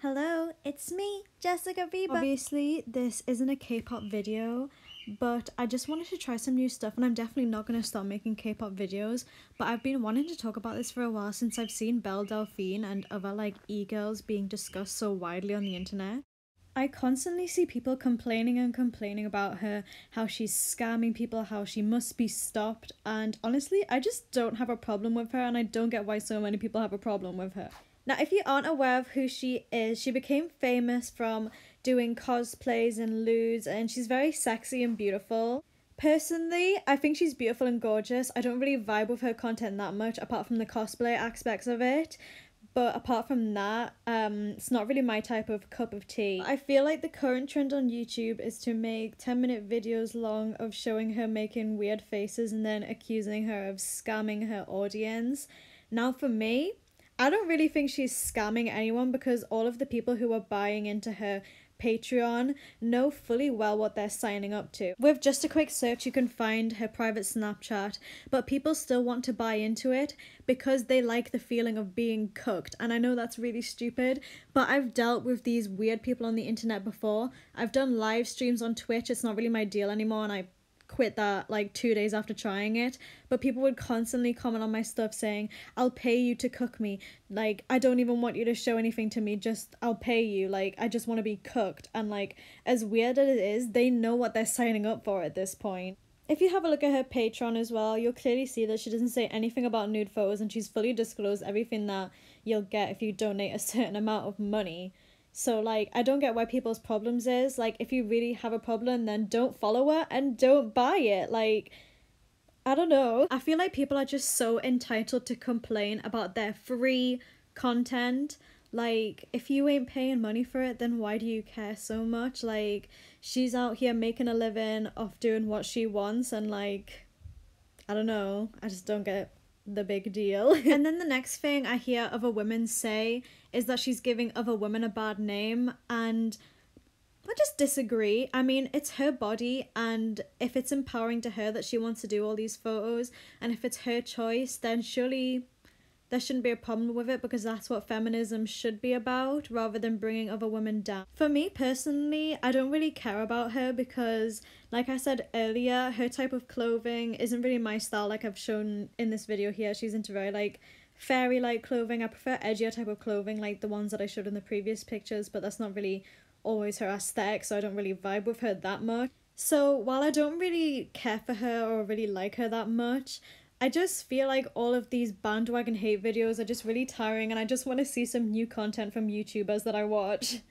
Hello, it's me, Jessica Bieber. Obviously, this isn't a K-pop video, but I just wanted to try some new stuff, and I'm definitely not going to stop making K-pop videos, but I've been wanting to talk about this for a while since I've seen Belle Delphine and other e-girls being discussed so widely on the internet. I constantly see people complaining and complaining about her, how she's scamming people, how she must be stopped, and honestly, I just don't have a problem with her, and I don't get why so many people have a problem with her. Now, if you aren't aware of who she is, she became famous from doing cosplays and lewds, and she's very sexy and beautiful. Personally, I think she's beautiful and gorgeous. I don't really vibe with her content that much, apart from the cosplay aspects of it. But apart from that, it's not really my type of cup of tea. I feel like the current trend on YouTube is to make 10-minute videos long of showing her making weird faces and then accusing her of scamming her audience. Now for me, I don't really think she's scamming anyone because all of the people who are buying into her Patreon know fully well what they're signing up to. With just a quick search, you can find her private Snapchat, but people still want to buy into it because they like the feeling of being cooked. And I know that's really stupid, but I've dealt with these weird people on the internet before. I've done live streams on Twitch. It's not really my deal anymore, and I quit that 2 days after trying it, but people would constantly comment on my stuff saying, I'll pay you to cook me, I don't even want you to show anything to me, just I'll pay you, I just want to be cooked. And as weird as it is, they know what they're signing up for at this point. If you have a look at her Patreon as well, you'll clearly see that she doesn't say anything about nude photos, and she's fully disclosed everything that you'll get if you donate a certain amount of money. So, I don't get why people's problems is, if you really have a problem, then don't follow her and don't buy it. I don't know. I feel like people are just so entitled to complain about their free content. If you ain't paying money for it, then why do you care so much? She's out here making a living off doing what she wants, and, I don't know. I just don't get the big deal. And then the next thing I hear other women say is that she's giving other women a bad name, and I just disagree. I mean, it's her body, and if it's empowering to her that she wants to do all these photos, and if it's her choice, then surely there shouldn't be a problem with it, because that's what feminism should be about, rather than bringing other women down. For me personally, I don't really care about her because, like I said earlier, her type of clothing isn't really my style. Like I've shown in this video here, she's into very fairy-like clothing. I prefer edgier type of clothing, like the ones that I showed in the previous pictures, but that's not really always her aesthetic, so I don't really vibe with her that much. So while I don't really care for her or really like her that much, I just feel like all of these bandwagon hate videos are just really tiring, and I just want to see some new content from YouTubers that I watch.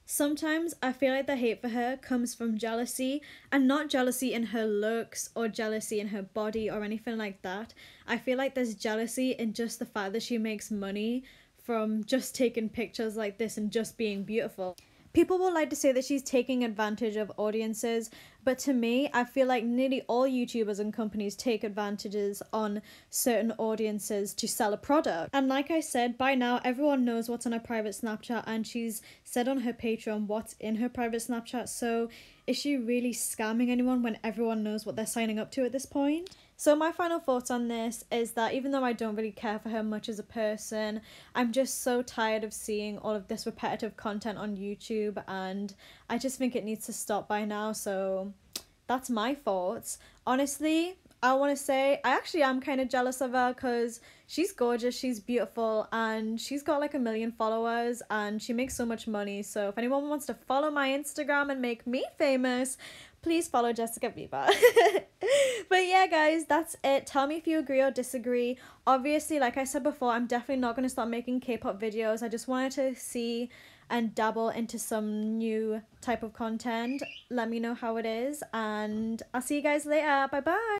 Sometimes I feel like the hate for her comes from jealousy, and not jealousy in her looks or jealousy in her body or anything like that. I feel like there's jealousy in just the fact that she makes money from just taking pictures like this and just being beautiful. People will like to say that she's taking advantage of audiences, but to me, I feel like nearly all YouTubers and companies take advantages on certain audiences to sell a product. And like I said, by now everyone knows what's on her private Snapchat, and she's said on her Patreon what's in her private Snapchat, so is she really scamming anyone when everyone knows what they're signing up to at this point? So my final thoughts on this is that even though I don't really care for her much as a person, I'm just so tired of seeing all of this repetitive content on YouTube, and I just think it needs to stop by now. So that's my thoughts. Honestly, I want to say I actually am kind of jealous of her because she's gorgeous, she's beautiful, and she's got 1 million followers, and she makes so much money. So if anyone wants to follow my Instagram and make me famous, please follow Jessica Bieber. But yeah, guys, that's it. Tell me if you agree or disagree. Obviously, like I said before, I'm definitely not going to stop making K-pop videos. I just wanted to see and dabble into some new type of content. Let me know how it is, and I'll see you guys later. Bye bye.